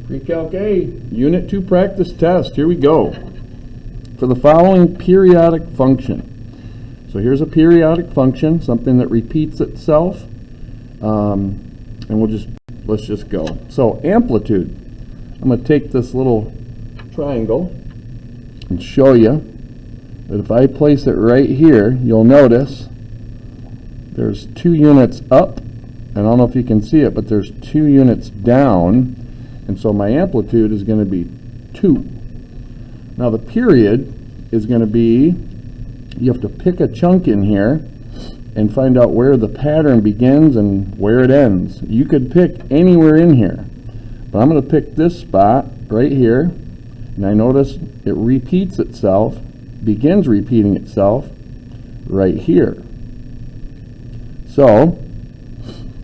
Pre-Calc A, Unit 2 practice test. Here we go. For the following periodic function. So here's a periodic function, something that repeats itself. And let's just go. So amplitude. I'm going to take this little triangle and show you that if I place it right here, you'll notice there's 2 units up, and I don't know if you can see it, but there's 2 units down, and so my amplitude is going to be 2. Now the period is going to be, you have to pick a chunk in here and find out where the pattern begins and where it ends. You could pick anywhere in here, but I'm going to pick this spot right here, and I notice it repeats itself, begins repeating itself right here. So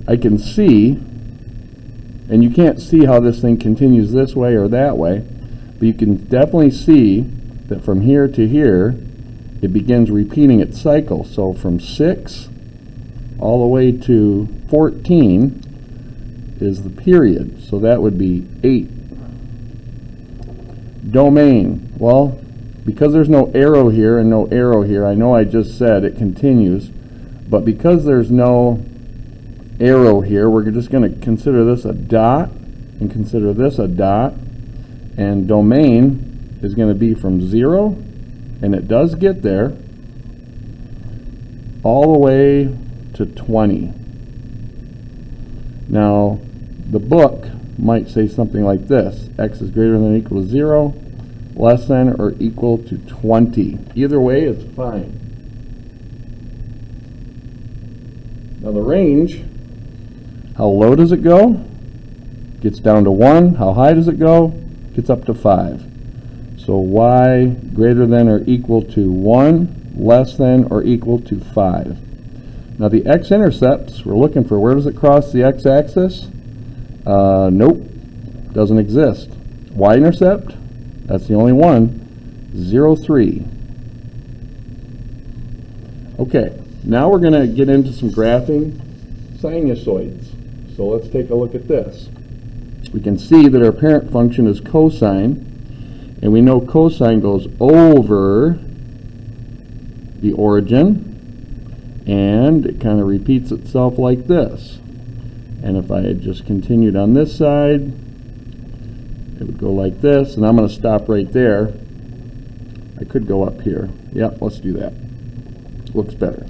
I can see, and you can't see how this thing continues this way or that way, but you can definitely see that from here to here it begins repeating its cycle. So from 6 all the way to 14 is the period, so that would be 8. Domain, well, because there's no arrow here and no arrow here, I know I just said it continues, but because there's no arrow here, we're just going to consider this a dot and consider this a dot, and domain is going to be from 0, and it does get there, all the way to 20. Now the book might say something like this: x is greater than or equal to 0, less than or equal to 20. Either way is fine. Now the range, how low does it go? Gets down to 1. How high does it go? Gets up to 5. So y greater than or equal to 1, less than or equal to 5. Now the x-intercepts, we're looking for, where does it cross the x-axis? Nope, doesn't exist. Y-intercept, that's the only one, 0, 3. Okay, now we're going to get into some graphing sinusoids. So let's take a look at this. We can see that our parent function is cosine, and we know cosine goes over the origin, and it kind of repeats itself like this. And if I had just continued on this side, it would go like this, and I'm going to stop right there. I could go up here. Yep, let's do that. Looks better.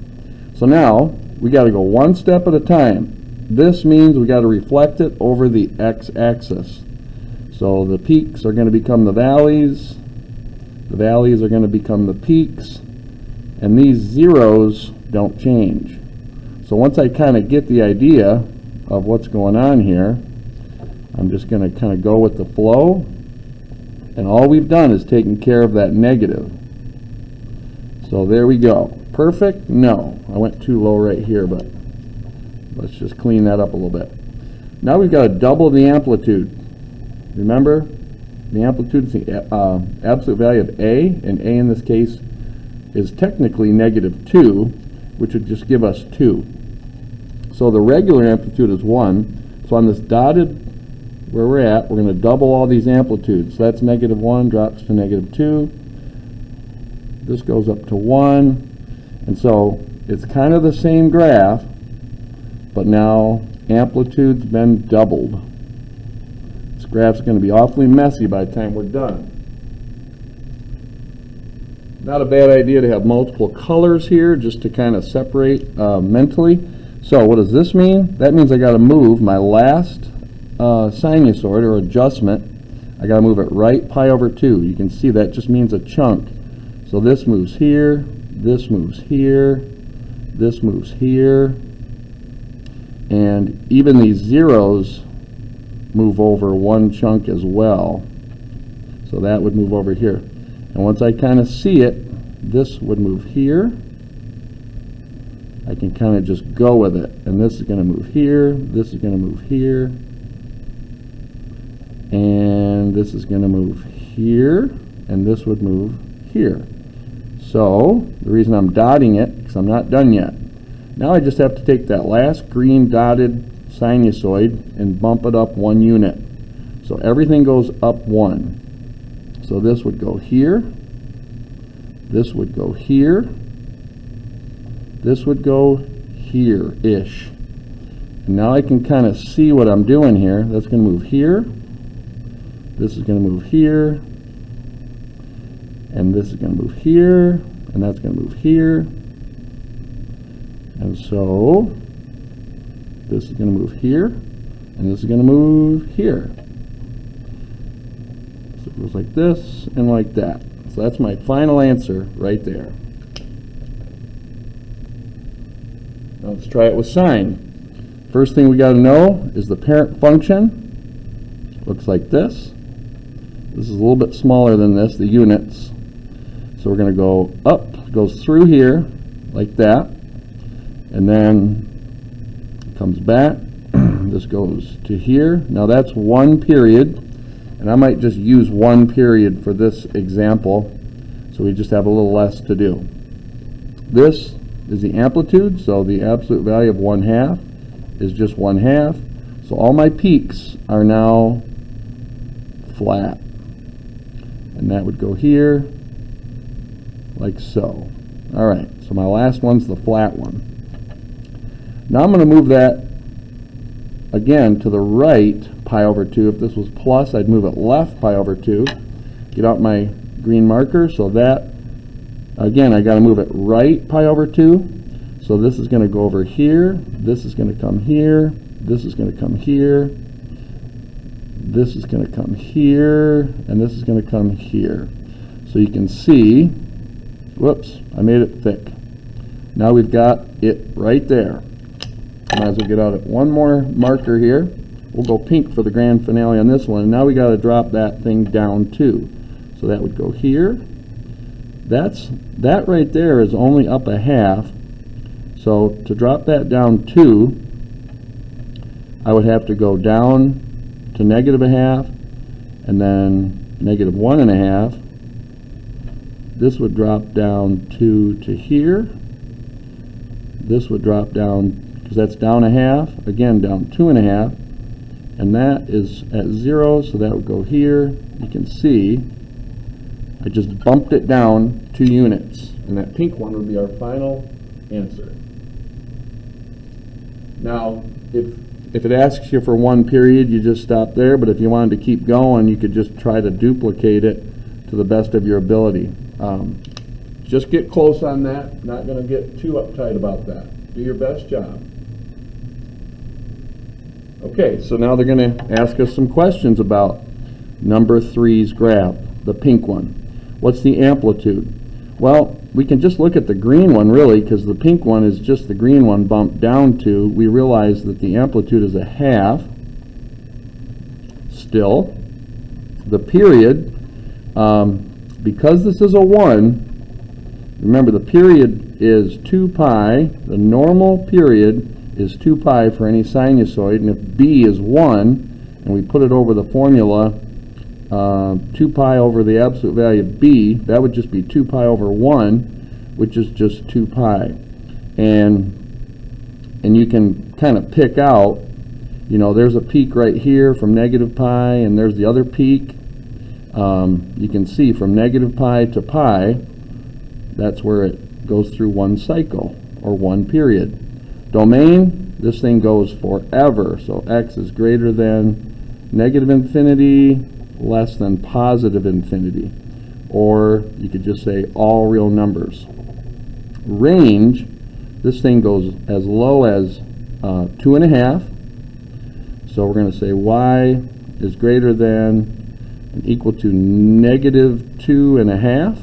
So now we got to go one step at a time. This means we got to reflect it over the x-axis. So the peaks are going to become the valleys are going to become the peaks, and these zeros don't change. So once I kind of get the idea of what's going on here, I'm just going to kind of go with the flow, and all we've done is taken care of that negative. So there we go. Perfect? No, I went too low right here, but let's just clean that up a little bit. Now we've got to double the amplitude. Remember, the amplitude is the absolute value of A, and A in this case is technically -2, which would just give us 2. So the regular amplitude is 1. So on this dotted where we're at, we're going to double all these amplitudes. So that's -1 drops to -2. This goes up to 1. And so it's kind of the same graph, but now amplitude's been doubled. This graph's going to be awfully messy by the time we're done. Not a bad idea to have multiple colors here just to kind of separate mentally. So what does this mean? That means I got to move my last sinusoid or adjustment. I got to move it right pi over 2. You can see that just means a chunk. So this moves here, this moves here, this moves here, and even these zeros move over one chunk as well. So that would move over here. And once I kind of see it, this would move here. I can kind of just go with it. And this is going to move here, this is going to move here, and this is going to move here, and this would move here. So the reason I'm dotting it, because I'm not done yet. Now I just have to take that last green dotted sinusoid and bump it up 1 unit. So everything goes up 1. So this would go here. This would go here. This would go here-ish. And now I can kind of see what I'm doing here. That's going to move here. This is going to move here. And this is going to move here. And that's going to move here. And so this is going to move here. And this is going to move here. So it goes like this and like that. So that's my final answer right there. Now let's try it with sine. First thing we got to know is the parent function looks like this. This is a little bit smaller than this, the units. So we're going to go up, goes through here like that, and then comes back. This goes to here. Now that's 1 period, and I might just use 1 period for this example, so we just have a little less to do. This is the amplitude, so the absolute value of 1/2 is just 1/2. So all my peaks are now flat. And that would go here, like so. All right, so my last one's the flat one. Now I'm going to move that again to the right, pi over 2. If this was plus, I'd move it left, pi over 2. Get out my green marker, so that, again, I got to move it right, pi over 2. So this is going to go over here, this is going to come here, this is going to come here, this is going to come here, and this is going to come here. So you can see, whoops, I made it thick. Now we've got it right there. Might as well get out one more marker here. We'll go pink for the grand finale on this one. And now we got to drop that thing down too. So that would go here. That right there is only up 1/2. So to drop that down 2, I would have to go down to -1/2 and then -1.5. This would drop down to here. This would drop down, because that's down 1/2, again down 2.5, and that is at 0, so that would go here. You can see I just bumped it down 2 units, and that pink one would be our final answer. Now, if it asks you for 1 period, you just stop there, but if you wanted to keep going, you could just try to duplicate it to the best of your ability. Just get close on that, not going to get too uptight about that. Do your best job. Okay, so now they're going to ask us some questions about number 3's graph, the pink one. What's the amplitude? Well, we can just look at the green one really, because the pink one is just the green one bumped down to. We realize that the amplitude is 1/2. Still, the period, because this is a 1, remember the period is 2 pi. The normal period is 2 pi for any sinusoid, and if b is 1, and we put it over the formula, 2 pi over the absolute value of b, that would just be 2 pi over 1, which is just 2 pi. And you can kind of pick out, you know, there's a peak right here from -pi, and there's the other peak. You can see from -pi to pi, that's where it goes through 1 cycle, or 1 period. Domain, this thing goes forever, so x is greater than -infinity, less than +infinity. Or you could just say all real numbers. Range, this thing goes as low as 2.5. So we're going to say y is greater than and equal to -2.5.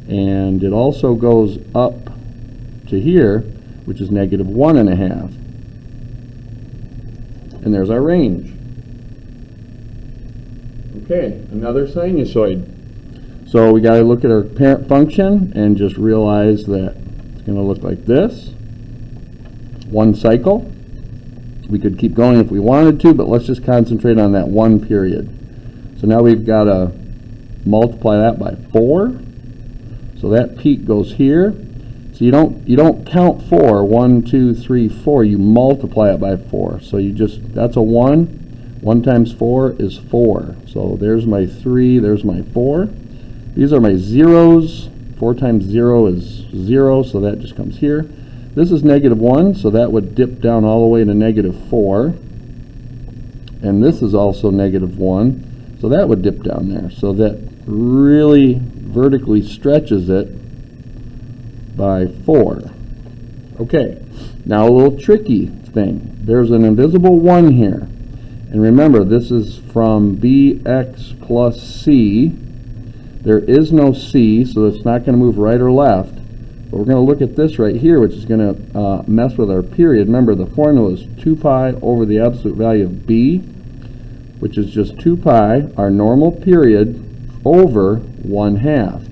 And it also goes up to here, which is -1.5. And there's our range. Okay, another sinusoid. So we got to look at our parent function and just realize that it's going to look like this. 1 cycle. We could keep going if we wanted to, but let's just concentrate on that 1 period. So now we've got to multiply that by 4. So that peak goes here. So you don't count 4, 1, 2, 3, 4. You multiply it by 4. So you just, that's a 1. 1 times 4 is 4. So there's my 3, there's my 4. These are my zeros. 4 times 0 is 0, so that just comes here. This is -1, so that would dip down all the way to -4. And this is also -1, so that would dip down there. So that really vertically stretches it by 4. Okay, now a little tricky thing. There's an invisible 1 here. And remember, this is from bx plus c. There is no c, so it's not going to move right or left. But we're going to look at this right here, which is going to mess with our period. Remember, the formula is 2 pi over the absolute value of b, which is just 2 pi, our normal period, over 1/2.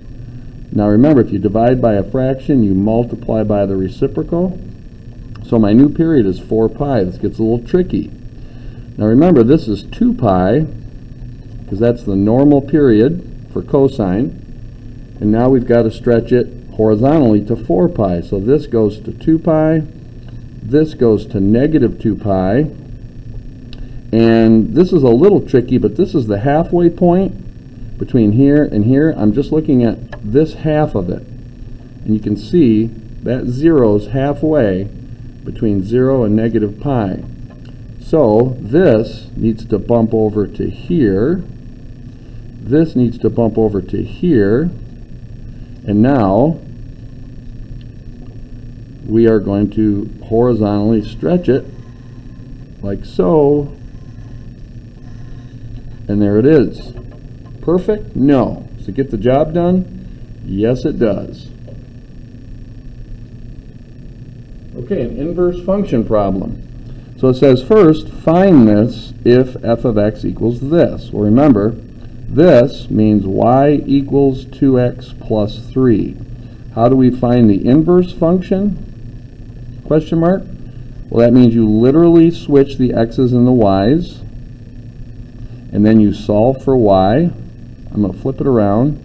Now remember, if you divide by a fraction, you multiply by the reciprocal. So my new period is 4 pi. This gets a little tricky. Now remember, this is 2 pi, because that's the normal period for cosine. And now we've got to stretch it horizontally to 4 pi. So this goes to 2 pi, this goes to -2 pi, and this is a little tricky, but this is the halfway point between here and here. I'm just looking at this half of it, and you can see that 0 is halfway between 0 and -pi. So this needs to bump over to here, this needs to bump over to here, and now we are going to horizontally stretch it like so, and there it is. Perfect? No. Does it get the job done? Yes, it does. Okay, an inverse function problem. So it says first, find this if f of x equals this. Well, remember, this means y equals 2x plus 3. How do we find the inverse function? Question mark? Well, that means you literally switch the x's and the y's, and then you solve for y. I'm going to flip it around,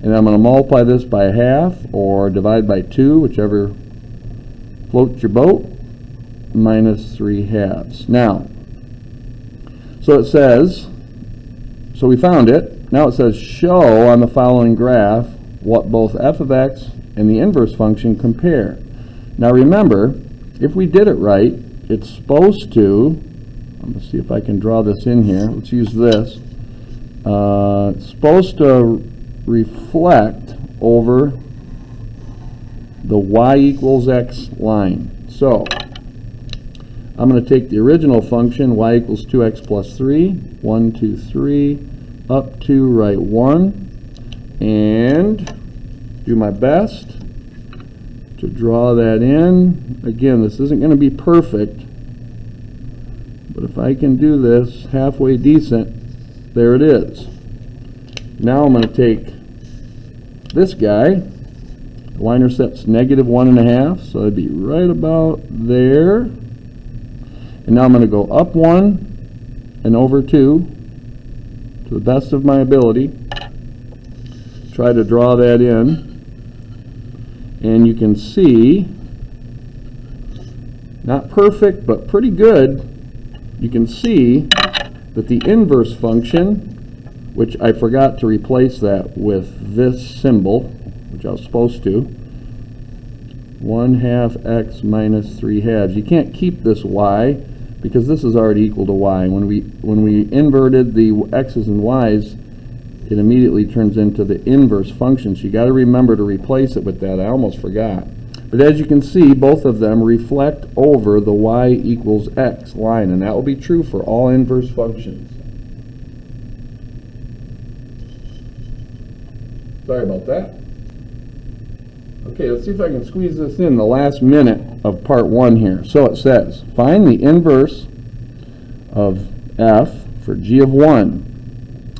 and I'm going to multiply this by 1/2 or divide by 2, whichever floats your boat, minus 3/2. Now, so it says, so we found it. Now it says show on the following graph what both f of x and the inverse function compare. Now remember, if we did it right, it's supposed to, I'm going to see if I can draw this in here. Let's use this. It's supposed to reflect over the y equals x line. So I'm going to take the original function, y equals 2x plus 3, 1, 2, 3, up to right 1, and do my best to draw that in. Again, this isn't going to be perfect, but if I can do this halfway decent, there it is. Now I'm going to take this guy. The y-intercept's -1.5, so it'd be right about there. And now I'm going to go up 1 and over 2 to the best of my ability. Try to draw that in. And you can see, not perfect, but pretty good, you can see that the inverse function, which I forgot to replace that with this symbol, which I was supposed to, 1/2 x minus 3/2. You can't keep this y because this is already equal to y. When we inverted the x's and y's, it immediately turns into the inverse function. So you got to remember to replace it with that. I almost forgot. But as you can see, both of them reflect over the y equals x line, and that will be true for all inverse functions. Sorry about that. Okay, let's see if I can squeeze this in the last minute of part 1 here. So it says, find the inverse of f for g of 1.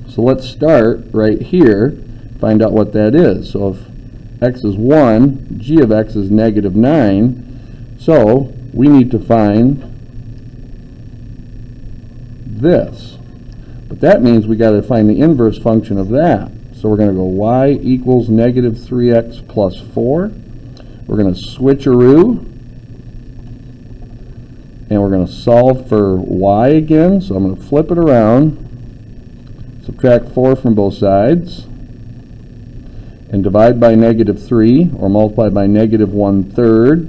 So let's start right here, find out what that is. So if x is 1, g of x is -9. So we need to find this. But that means we got to find the inverse function of that. So we're going to go y equals -3x plus 4. We're going to switcheroo. and we're going to solve for y again. So I'm going to flip it around, subtract 4 from both sides, and divide by -3, or multiply by -1/3.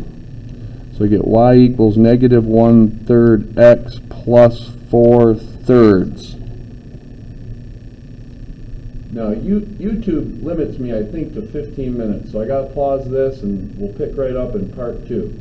So we get y equals -1/3 x plus 4/3. Now, YouTube limits me, I think, to 15 minutes, so I got to pause this, and we'll pick right up in part 2.